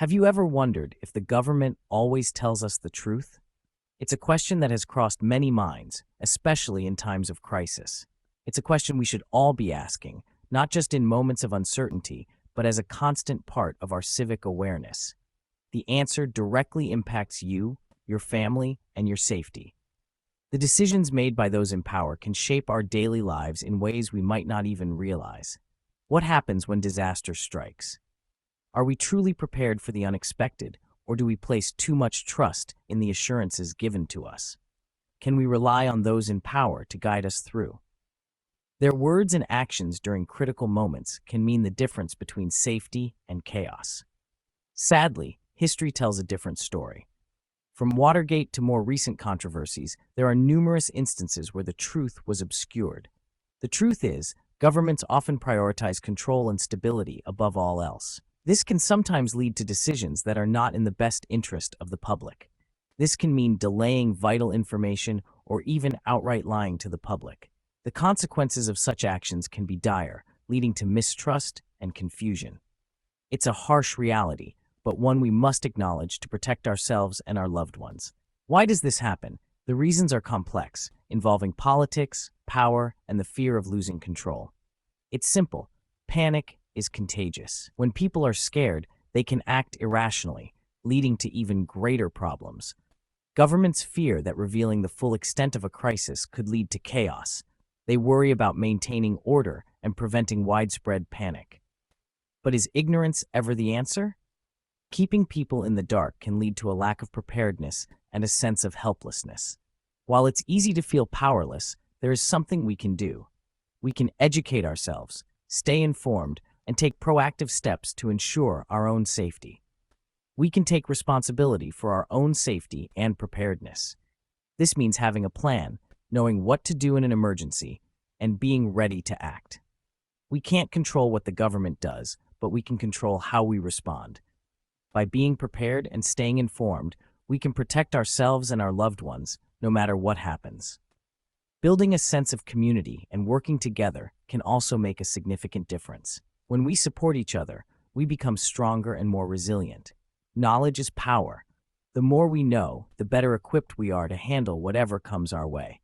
Have you ever wondered if the government always tells us the truth? It's a question that has crossed many minds, especially in times of crisis. It's a question we should all be asking, not just in moments of uncertainty, but as a constant part of our civic awareness. The answer directly impacts you, your family, and your safety. The decisions made by those in power can shape our daily lives in ways we might not even realize. What happens when disaster strikes? Are we truly prepared for the unexpected, or do we place too much trust in the assurances given to us? Can we rely on those in power to guide us through? Their words and actions during critical moments can mean the difference between safety and chaos. Sadly, history tells a different story. From Watergate to more recent controversies, there are numerous instances where the truth was obscured. The truth is, governments often prioritize control and stability above all else. This can sometimes lead to decisions that are not in the best interest of the public. This can mean delaying vital information or even outright lying to the public. The consequences of such actions can be dire, leading to mistrust and confusion. It's a harsh reality, but one we must acknowledge to protect ourselves and our loved ones. Why does this happen? The reasons are complex, involving politics, power, and the fear of losing control. It's simple. Panic is contagious. When people are scared, they can act irrationally, leading to even greater problems. Governments fear that revealing the full extent of a crisis could lead to chaos. They worry about maintaining order and preventing widespread panic. But is ignorance ever the answer? Keeping people in the dark can lead to a lack of preparedness and a sense of helplessness. While it's easy to feel powerless, there is something we can do. We can educate ourselves, stay informed, and take proactive steps to ensure our own safety. We can take responsibility for our own safety and preparedness. This means having a plan, knowing what to do in an emergency, and being ready to act. We can't control what the government does, but we can control how we respond. By being prepared and staying informed, we can protect ourselves and our loved ones, no matter what happens. Building a sense of community and working together can also make a significant difference. When we support each other, we become stronger and more resilient. Knowledge is power. The more we know, the better equipped we are to handle whatever comes our way.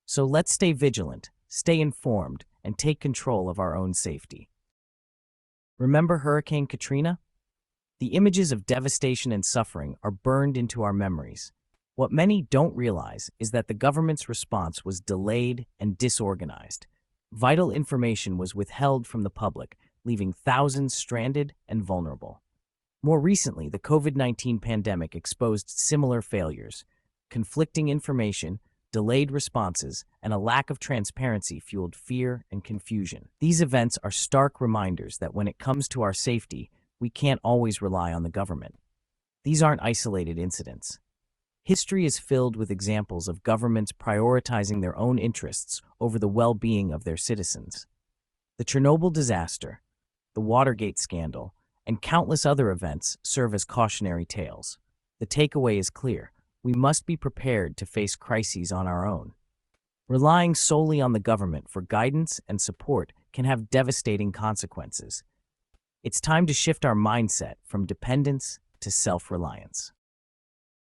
So let's stay vigilant, stay informed, and take control of our own safety. Remember Hurricane Katrina? The images of devastation and suffering are burned into our memories. What many don't realize is that the government's response was delayed and disorganized. Vital information was withheld from the public, leaving thousands stranded and vulnerable. More recently, the COVID-19 pandemic exposed similar failures. Conflicting information, delayed responses, and a lack of transparency fueled fear and confusion. These events are stark reminders that when it comes to our safety, we can't always rely on the government. These aren't isolated incidents. History is filled with examples of governments prioritizing their own interests over the well-being of their citizens. The Chernobyl disaster, the Watergate scandal, and countless other events serve as cautionary tales. The takeaway is clear. We must be prepared to face crises on our own. Relying solely on the government for guidance and support can have devastating consequences. It's time to shift our mindset from dependence to self-reliance.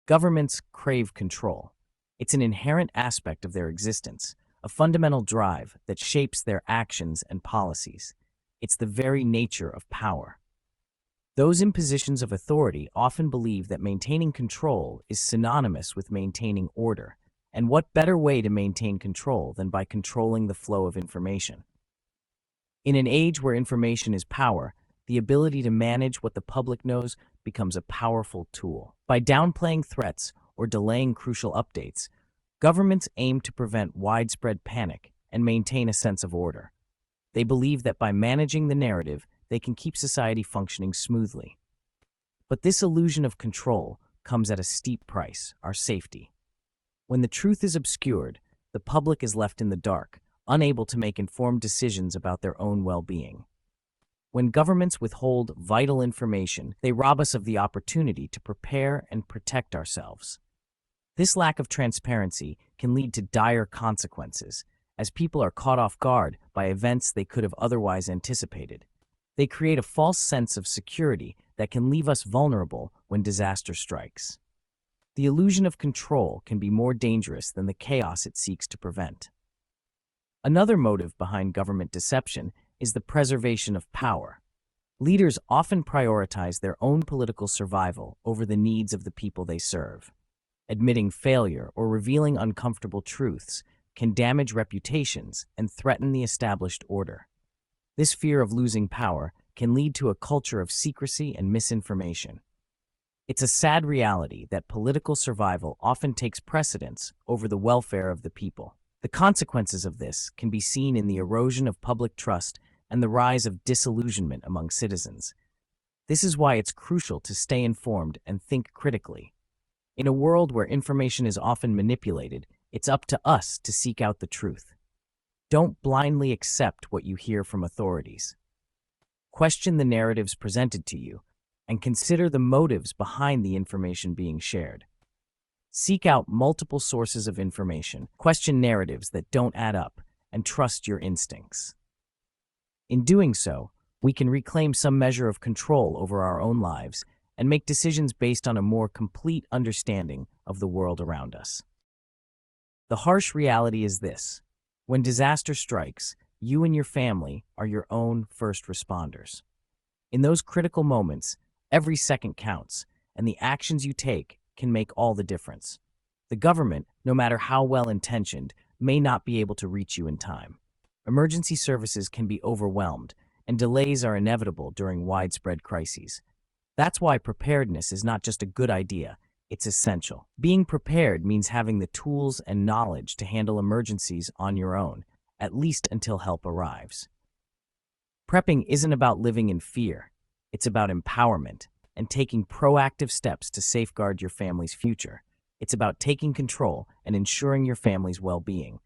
Governments crave control. It's an inherent aspect of their existence, a fundamental drive that shapes their actions and policies. It's the very nature of power. Those in positions of authority often believe that maintaining control is synonymous with maintaining order. And what better way to maintain control than by controlling the flow of information? In an age where information is power, the ability to manage what the public knows becomes a powerful tool. By downplaying threats or delaying crucial updates, governments aim to prevent widespread panic and maintain a sense of order. They believe that by managing the narrative, they can keep society functioning smoothly. But this illusion of control comes at a steep price: our safety. When the truth is obscured, the public is left in the dark, unable to make informed decisions about their own well-being. When governments withhold vital information, they rob us of the opportunity to prepare and protect ourselves. This lack of transparency can lead to dire consequences, as people are caught off guard by events they could have otherwise anticipated. They create a false sense of security that can leave us vulnerable when disaster strikes. The illusion of control can be more dangerous than the chaos it seeks to prevent. Another motive behind government deception is the preservation of power. Leaders often prioritize their own political survival over the needs of the people they serve. Admitting failure or revealing uncomfortable truths can damage reputations and threaten the established order. This fear of losing power can lead to a culture of secrecy and misinformation. It's a sad reality that political survival often takes precedence over the welfare of the people. The consequences of this can be seen in the erosion of public trust and the rise of disillusionment among citizens. This is why it's crucial to stay informed and think critically. In a world where information is often manipulated, it's up to us to seek out the truth. Don't blindly accept what you hear from authorities. Question the narratives presented to you, and consider the motives behind the information being shared. Seek out multiple sources of information, question narratives that don't add up, and trust your instincts. In doing so, we can reclaim some measure of control over our own lives and make decisions based on a more complete understanding of the world around us. The harsh reality is this: when disaster strikes, you and your family are your own first responders. In those critical moments, every second counts, and the actions you take can make all the difference. The government, no matter how well-intentioned, may not be able to reach you in time. Emergency services can be overwhelmed, and delays are inevitable during widespread crises. That's why preparedness is not just a good idea, it's essential. Being prepared means having the tools and knowledge to handle emergencies on your own, at least until help arrives. Prepping isn't about living in fear, it's about empowerment and taking proactive steps to safeguard your family's future. It's about taking control and ensuring your family's well-being.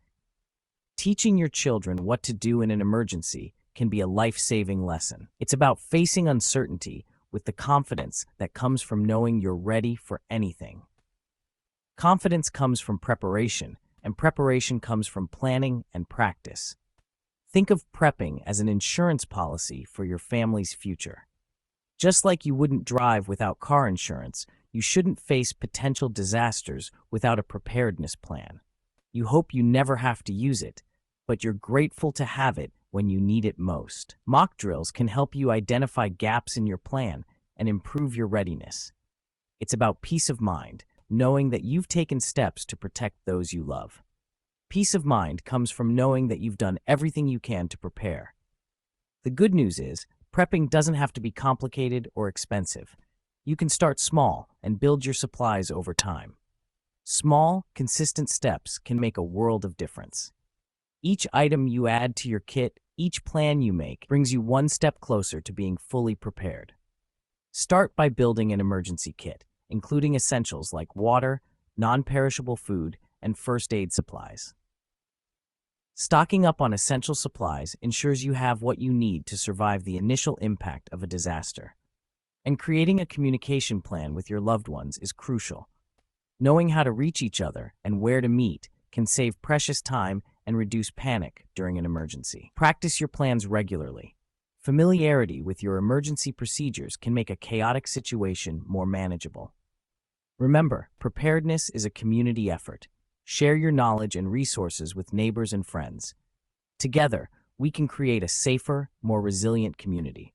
Teaching your children what to do in an emergency can be a life-saving lesson. It's about facing uncertainty with the confidence that comes from knowing you're ready for anything. Confidence comes from preparation, and preparation comes from planning and practice. Think of prepping as an insurance policy for your family's future. Just like you wouldn't drive without car insurance, you shouldn't face potential disasters without a preparedness plan. You hope you never have to use it, but you're grateful to have it when you need it most. Mock drills can help you identify gaps in your plan and improve your readiness. It's about peace of mind, knowing that you've taken steps to protect those you love. Peace of mind comes from knowing that you've done everything you can to prepare. The good news is, prepping doesn't have to be complicated or expensive. You can start small and build your supplies over time. Small, consistent steps can make a world of difference. Each item you add to your kit, each plan you make, brings you one step closer to being fully prepared. Start by building an emergency kit, including essentials like water, non-perishable food, and first aid supplies. Stocking up on essential supplies ensures you have what you need to survive the initial impact of a disaster. And creating a communication plan with your loved ones is crucial. Knowing how to reach each other and where to meet can save precious time and reduce panic during an emergency. Practice your plans regularly. Familiarity with your emergency procedures can make a chaotic situation more manageable. Remember, preparedness is a community effort. Share your knowledge and resources with neighbors and friends. Together, we can create a safer, more resilient community.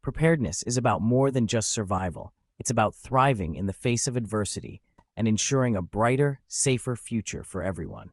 Preparedness is about more than just survival. It's about thriving in the face of adversity and ensuring a brighter, safer future for everyone.